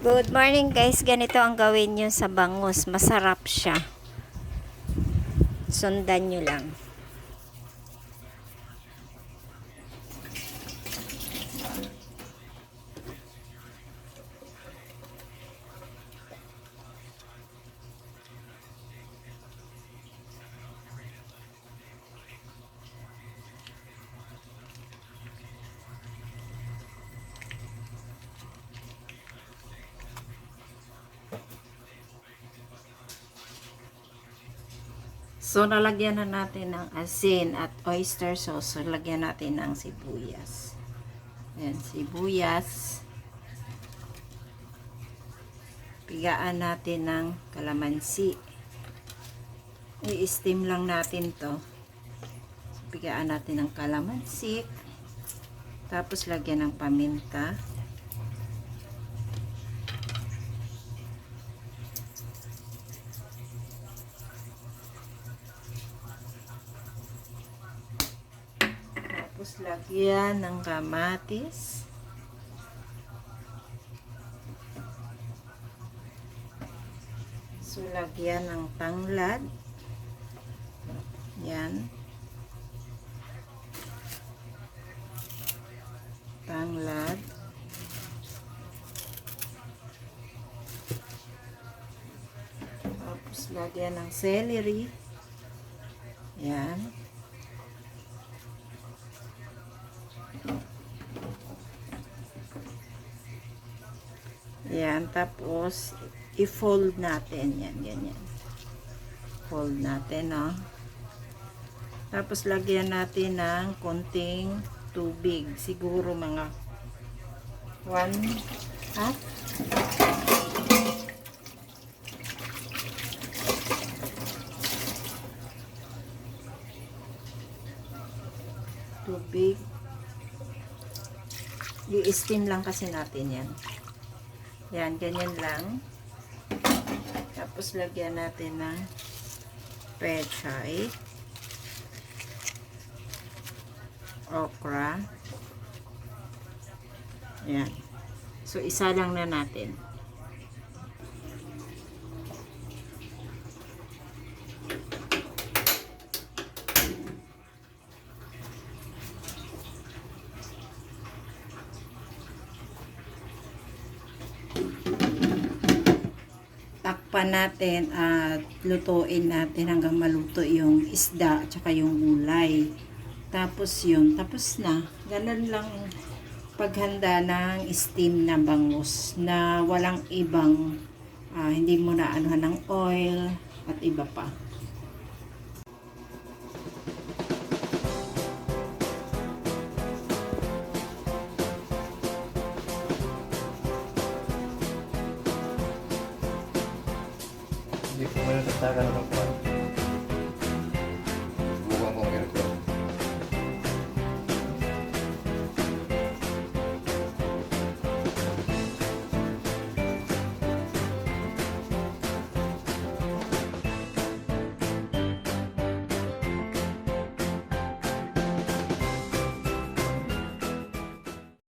Good morning guys, ganito ang gawin nyo sa bangus, masarap siya. Sundan nyo lang. So, nalagyan na natin ng asin at oyster sauce. So, lagyan natin ng sibuyas. Ayan, sibuyas. Pigaan natin ng kalamansi. I-steam lang natin to. So, pigaan natin ng kalamansi. Tapos, lagyan ng paminta. Tapos lagyan ng kamatis. So lagyan ng tanglad. Yan. Tanglad. Tapos lagyan ng celery. Yan. Yan, tapos i-fold natin yan, ganyan. Fold natin, no? Tapos lagyan natin ng konting tubig, siguro mga 1/2. Tubig. I-steam lang kasi natin yan. Yan, ganyan lang. Tapos lagyan natin ng pechay, okra. Yan. So, isa lang na natin. Takpan natin at lutuin natin hanggang maluto yung isda at saka yung gulay. Tapos yun, tapos na. Ganun lang paghanda ng steam na bangus na walang ibang hindi mo na anuhan ng oil at iba pa. Hindi ko may nagtagal ng kwan.